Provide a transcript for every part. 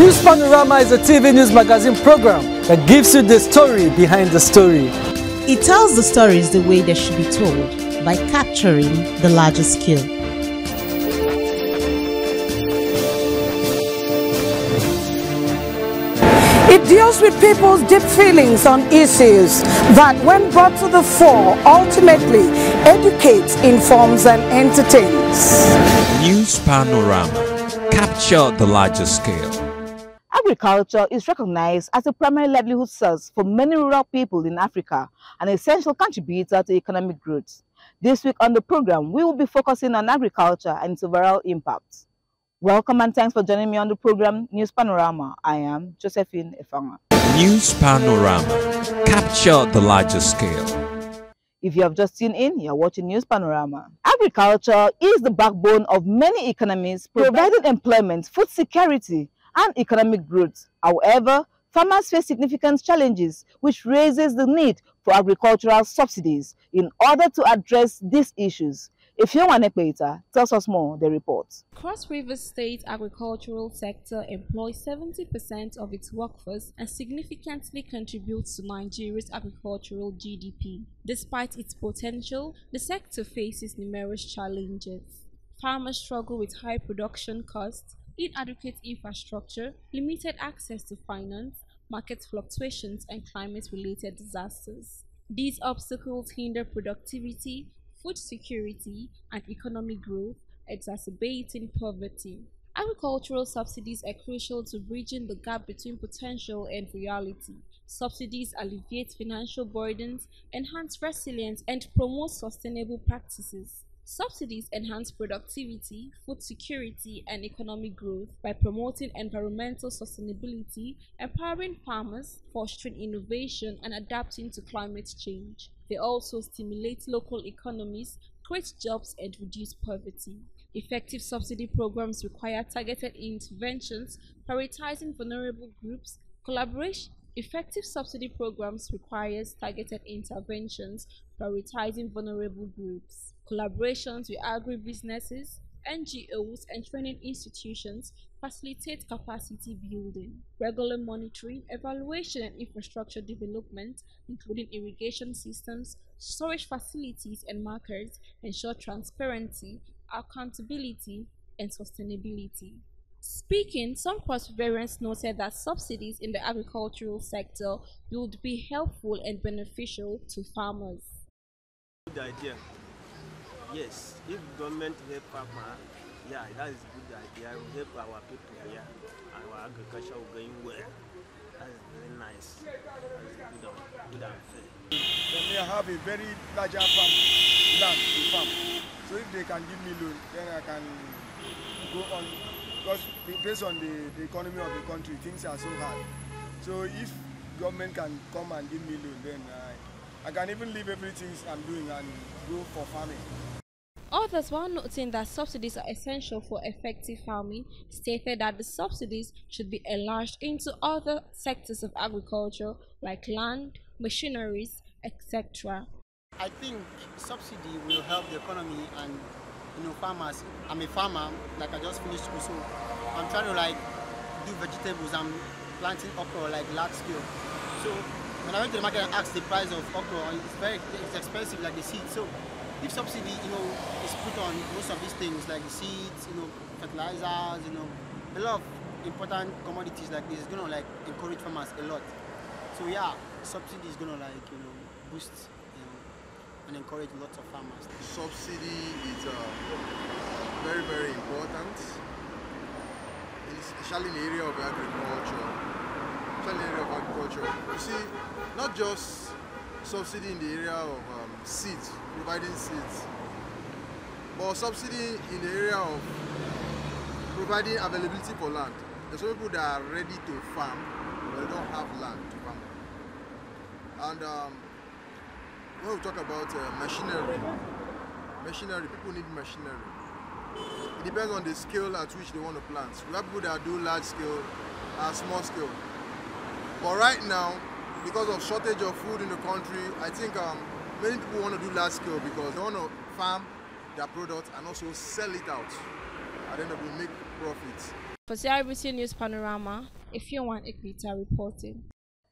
News Panorama is a TV news magazine program that gives you the story behind the story. It tells the stories the way they should be told by capturing the larger scale. It deals with people's deep feelings on issues that, when brought to the fore, ultimately educates, informs and entertains. News Panorama. Capture the larger scale. Agriculture is recognized as a primary livelihood source for many rural people in Africa, an essential contributor to economic growth. This week on the program, we will be focusing on agriculture and its overall impact. Welcome and thanks for joining me on the program News Panorama. I am Josephine Efanga. News Panorama. Capture the larger scale. If you have just tuned in, you are watching News Panorama. Agriculture is the backbone of many economies, providing employment, food security, and economic growth. However, farmers face significant challenges, which raises the need for agricultural subsidies in order to address these issues. Ifeoma Nekpeita tells us more, the report. Cross River State agricultural sector employs 70% of its workforce and significantly contributes to Nigeria's agricultural GDP. Despite its potential, the sector faces numerous challenges. Farmers struggle with high production costs, inadequate infrastructure, limited access to finance, market fluctuations, and climate-related disasters. These obstacles hinder productivity, food security, and economic growth, exacerbating poverty. Agricultural subsidies are crucial to bridging the gap between potential and reality. Subsidies alleviate financial burdens, enhance resilience, and promote sustainable practices. Subsidies enhance productivity, food security, and economic growth by promoting environmental sustainability, empowering farmers, fostering innovation, and adapting to climate change. They also stimulate local economies, create jobs, and reduce poverty. Effective subsidy programs require targeted interventions, prioritizing vulnerable groups. Effective subsidy programs requires targeted interventions, prioritizing vulnerable groups. Collaborations with agribusinesses, NGOs, and training institutions facilitate capacity building. Regular monitoring, evaluation, and infrastructure development, including irrigation systems, storage facilities, and markets, ensure transparency, accountability, and sustainability. Speaking, some cross-variants noted that subsidies in the agricultural sector would be helpful and beneficial to farmers. Good idea. Yes, if government help farmer, yeah, that is a good idea. It will help our people here. Our agriculture will going well. That is very nice. That is good and fair. They have a very larger land to farm. So if they can give me loan, then I can go on. Because based on the economy of the country, things are so hard. So if government can come and give me loan, then I can even leave everything I'm doing and go for farming. Others, while noting that subsidies are essential for effective farming, stated that the subsidies should be enlarged into other sectors of agriculture like land, machineries, etc. I think subsidy will help the economy and farmers. I'm a farmer, like I just finished school, so I'm trying to do vegetables. I'm planting okra large scale. So when I went to the market and asked the price of okra, it's expensive like the seed. So if subsidy, is put on most of these things like the seeds, fertilizers, a lot of important commodities like this is gonna encourage farmers a lot. So yeah, subsidy is gonna boost and encourage lots of farmers. Subsidy is very, very important, especially in the area of agriculture. You see, not just subsidy in the area of seeds, providing seeds, but subsidy in the area of providing availability for land. There's some people that are ready to farm, but they don't have land to farm. And when we talk about machinery, people need machinery. It depends on the scale at which they want to plant. We have people that do large scale and small scale. But right now, because of shortage of food in the country, I think many people want to do large scale because they want to farm their product and also sell it out. at the end of the day make profits. For CRBC News Panorama, Ifeanyi Equita reporting.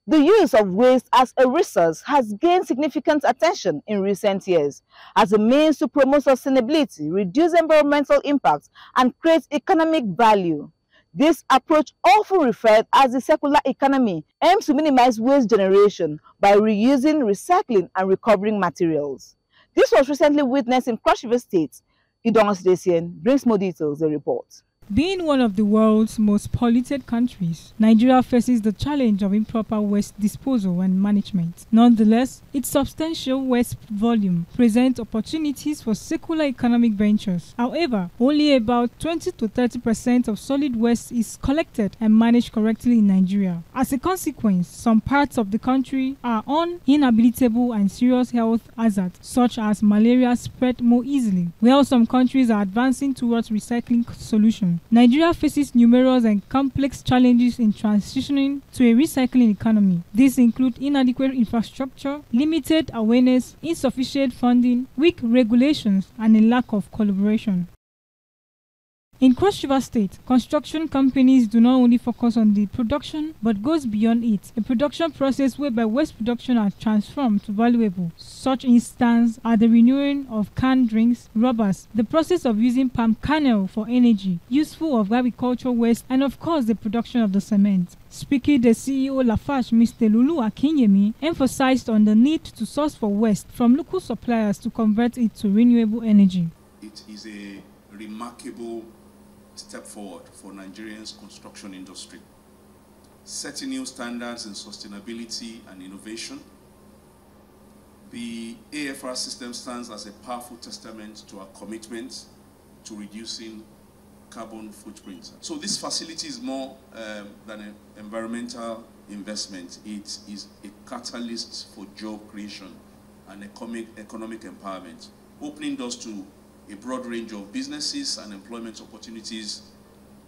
The use of waste as a resource has gained significant attention in recent years as a means to promote sustainability, reduce environmental impact, and create economic value. This approach, often referred as the circular economy, aims to minimize waste generation by reusing, recycling, and recovering materials. This was recently witnessed in Cross River State. Idong Osdesian brings more details in the report. Being one of the world's most polluted countries, Nigeria faces the challenge of improper waste disposal and management. Nonetheless, its substantial waste volume presents opportunities for circular economic ventures. However, only about 20 to 30% of solid waste is collected and managed correctly in Nigeria. As a consequence, some parts of the country are uninhabitable and serious health hazards, such as malaria, spread more easily, while some countries are advancing towards recycling solutions. Nigeria faces numerous and complex challenges in transitioning to a recycling economy. These include inadequate infrastructure, limited awareness, insufficient funding, weak regulations, and a lack of collaboration. In Cross River State, construction companies do not only focus on the production but goes beyond it, a production process whereby waste production are transformed to valuable. Such instances are the renewing of canned drinks, rubbers, the process of using palm kernel for energy, useful of agricultural waste, and of course the production of the cement. Speaking, the CEO Lafarge, Mr. Lulu Akinyemi, emphasized on the need to source for waste from local suppliers to convert it to renewable energy. It is a remarkable step forward for Nigeria's construction industry, setting new standards in sustainability and innovation. The AFR system stands as a powerful testament to our commitment to reducing carbon footprint. So this facility is more than an environmental investment. It is a catalyst for job creation and economic empowerment, opening doors to a broad range of businesses and employment opportunities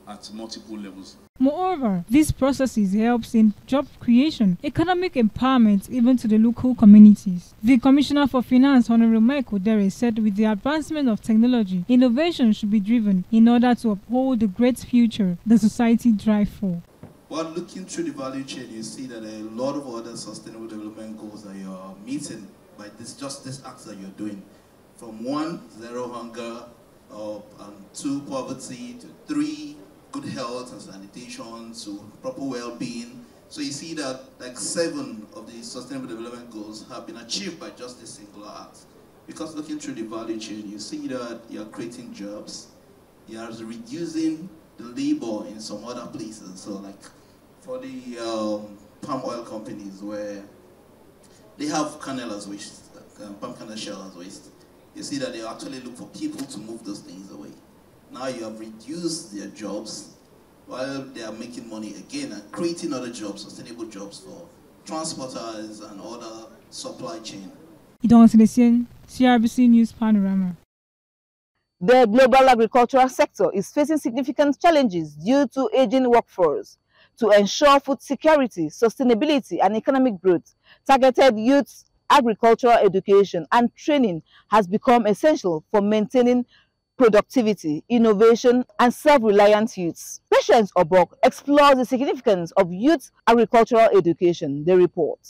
at multiple levels. Moreover, these processes helps in job creation, economic empowerment even to the local communities. The Commissioner for Finance, Honorable Michael Dere, said with the advancement of technology, innovation should be driven in order to uphold the great future the society drives for. While looking through the value chain, you see that there are a lot of other sustainable development goals that you're meeting by this acts that you're doing. From 1, zero hunger, and 2, poverty, to 3, good health and sanitation, to proper well-being. So you see that like 7 of the sustainable development goals have been achieved by just a single act. Because looking through the value chain, you see that you're creating jobs, you're reducing the labor in some other places. So like for the palm oil companies where they have kernel as waste, palm kernel shell as waste, you see that they actually look for people to move those things away. Now you have reduced their jobs while they are making money again and creating other jobs, sustainable jobs for transporters and other supply chain. Idong Osdesian, CRBC News Panorama. The global agricultural sector is facing significant challenges due to aging workforce. To ensure food security, sustainability, and economic growth, targeted youth agricultural education and training has become essential for maintaining productivity, innovation, and self-reliant youths. Patience Obok explores the significance of youth agricultural education. The report.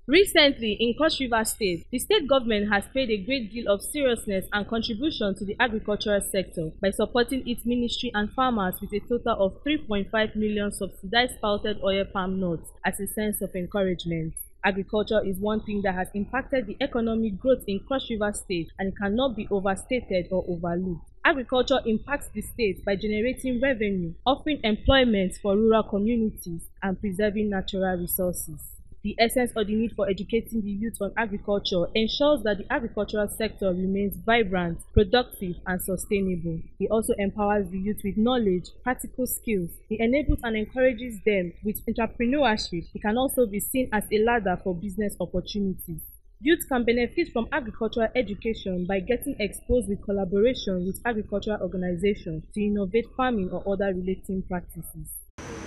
Recently, in Cross River State, the state government has paid a great deal of seriousness and contribution to the agricultural sector by supporting its ministry and farmers with a total of 3.5 million subsidized sprouted oil palm nuts as a sense of encouragement. Agriculture is one thing that has impacted the economic growth in Cross River State and it cannot be overstated or overlooked. Agriculture impacts the state by generating revenue, offering employment for rural communities, and preserving natural resources. The essence of the need for educating the youth on agriculture ensures that the agricultural sector remains vibrant, productive, and sustainable. It also empowers the youth with knowledge, practical skills. It enables and encourages them with entrepreneurship. It can also be seen as a ladder for business opportunities. Youth can benefit from agricultural education by getting exposed with collaboration with agricultural organizations to innovate farming or other relating practices.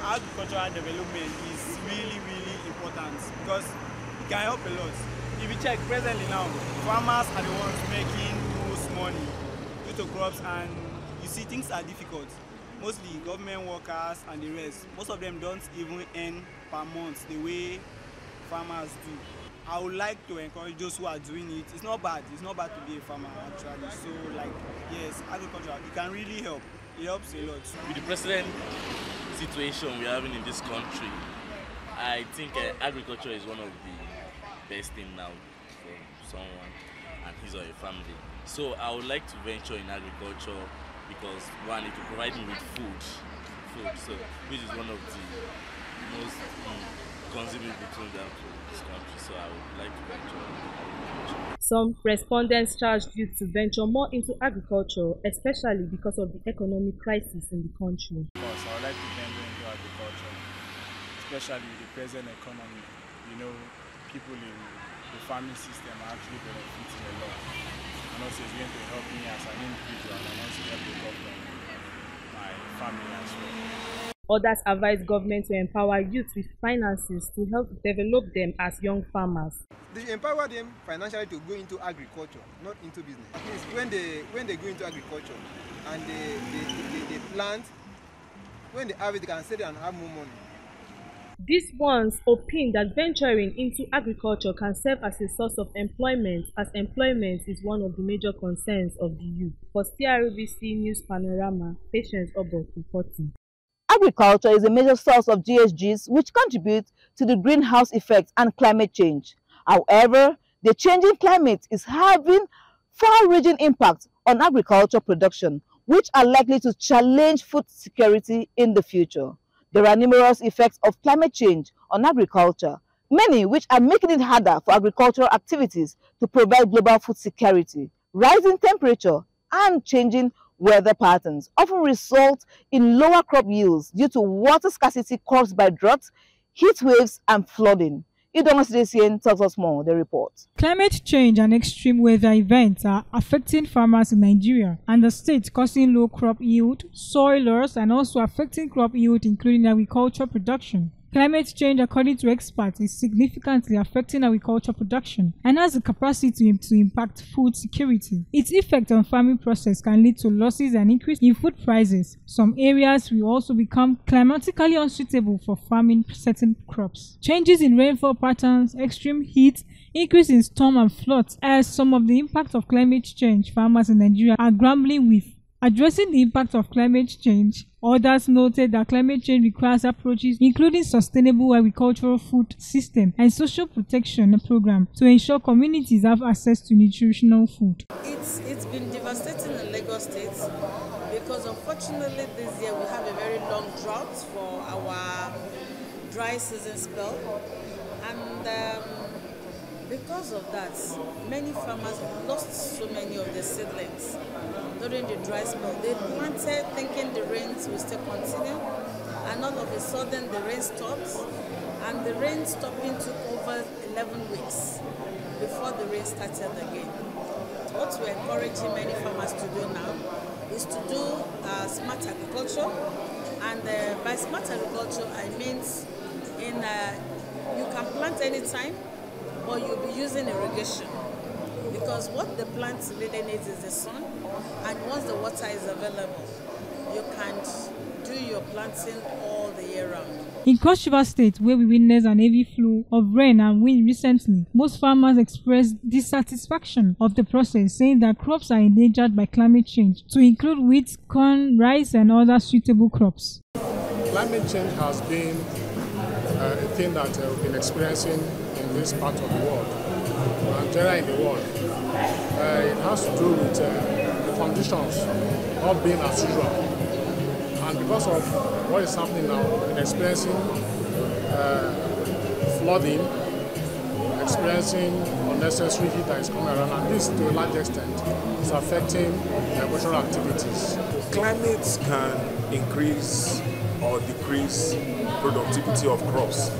Agricultural development is really important because it can help a lot. If you check presently now, farmers are the ones making most money due to crops, and you you see, things are difficult. Mostly government workers and the rest, most of them don't even earn per month the way farmers do. I would like to encourage those who are doing it. It's not bad to be a farmer actually. So like, yes, agriculture, it can really help. It helps a lot. With the present situation we're having in this country, I think agriculture is one of the best things now for someone and his or her family. So I would like to venture in agriculture because one, it will provide me with food, so which is one of the most consumable things that for this country. So I would like to venture in agriculture. Some respondents charged youth to venture more into agriculture, especially because of the economic crisis in the country. Of course, I would like to venture into agriculture, especially the present economy. You know, people in the farming system are actually benefiting a lot. And also it's going to help me as an individual and also help the government, my family as well. Others advise government to empower youth with finances to help develop them as young farmers. They empower them financially to go into agriculture, not into business. At least when they go into agriculture and they plant, when they have it, they can sell it and have more money. These ones opine that venturing into agriculture can serve as a source of employment, as employment is one of the major concerns of the youth. For CRBC News Panorama, Patience Obok reporting. Agriculture is a major source of GHGs which contribute to the greenhouse effect and climate change. However, the changing climate is having far-reaching impacts on agriculture production, which are likely to challenge food security in the future. There are numerous effects of climate change on agriculture, many which are making it harder for agricultural activities to provide global food security. Rising temperature and changing weather patterns often result in lower crop yields due to water scarcity caused by droughts, heat waves, and flooding. Idoma Sidesian tells us more, the report. Climate change and extreme weather events are affecting farmers in Nigeria and the state, causing low crop yield, soil loss, and also affecting crop yield, including agriculture production. Climate change, according to experts, is significantly affecting agriculture production and has the capacity to impact food security. Its effect on farming process can lead to losses and increase in food prices. Some areas will also become climatically unsuitable for farming certain crops. Changes in rainfall patterns, extreme heat, increase in storm and floods are some of the impact of climate change farmers in Nigeria are grappling with. Addressing the impact of climate change, others noted that climate change requires approaches including sustainable agricultural food system and social protection program to ensure communities have access to nutritional food. It's been devastating in Lagos State because unfortunately this year we have a very long drought for our dry season spell, and because of that, many farmers lost so many of their seedlings during the dry spell. They planted thinking the rains will still continue, and all of a sudden the rain stopped, and the rain stopping took over 11 weeks before the rain started again. What we're encouraging many farmers to do now is to do smart agriculture, and by smart agriculture I mean you can plant anytime, but you'll be using irrigation, because what the plant really needs is the sun, and once the water is available, you can do your planting all the year round. In Cross River State, where we witnessed an heavy flow of rain and wind recently, most farmers expressed dissatisfaction of the process, saying that crops are endangered by climate change, to include wheat, corn, rice, and other suitable crops. Climate change has been a thing that we've been experiencing in this part of the world, and generally in the world. It has to do with the conditions not being as usual. And because of what is happening now, we've been experiencing flooding, experiencing unnecessary heat that is coming around, and this to a large extent is affecting agricultural activities. Climate can increase or decrease productivity of crops.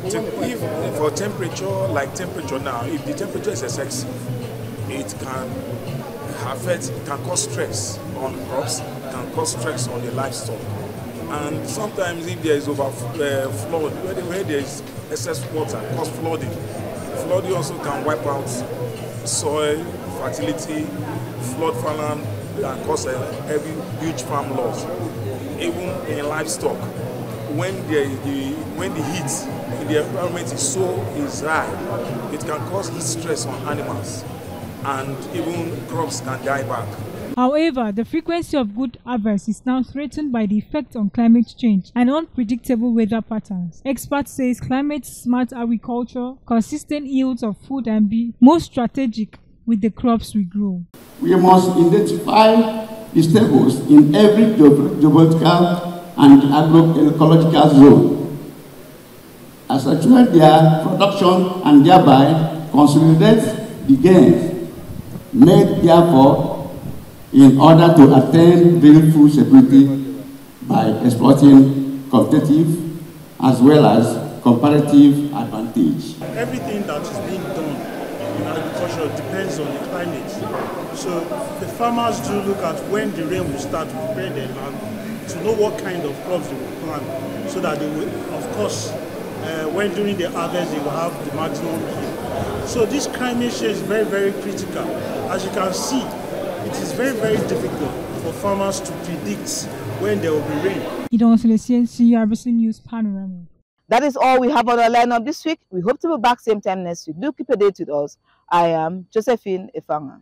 If for temperature, like temperature now, if the temperature is excessive, it can affect, it can cause stress on crops, it can cause stress on the livestock. And sometimes if there is flood, where there is excess water, cause flooding. Flooding also can wipe out soil, fertility, flood farmland and cause a heavy, huge farm loss. Even in livestock, when the heat in the environment is high, it can cause heat stress on animals, and even crops can die back. However, the frequency of good harvests is now threatened by the effect on climate change and unpredictable weather patterns. Experts say climate-smart agriculture, consistent yields of food, and be more strategic with the crops we grow. We must identify the stables in every geographical and agroecological zone, accentuate their production and thereby consolidate the gains made therefore in order to attain real food security by exploiting competitive as well as comparative advantage. Everything that is being done in agriculture depends on the climate. So the farmers do look at when the rain will start to prepare their land to know what kind of crops they will plant, so that they will, of course, when during the harvest they will have the maximum yield. So this climate change is very, very critical. As you can see, it is very, very difficult for farmers to predict when there will be rain. Idon Celestine, CRBC News Panorama. That is all we have on our lineup this week. We hope to be back same time next week. Do keep a date with us. I am Josephine Ifanga.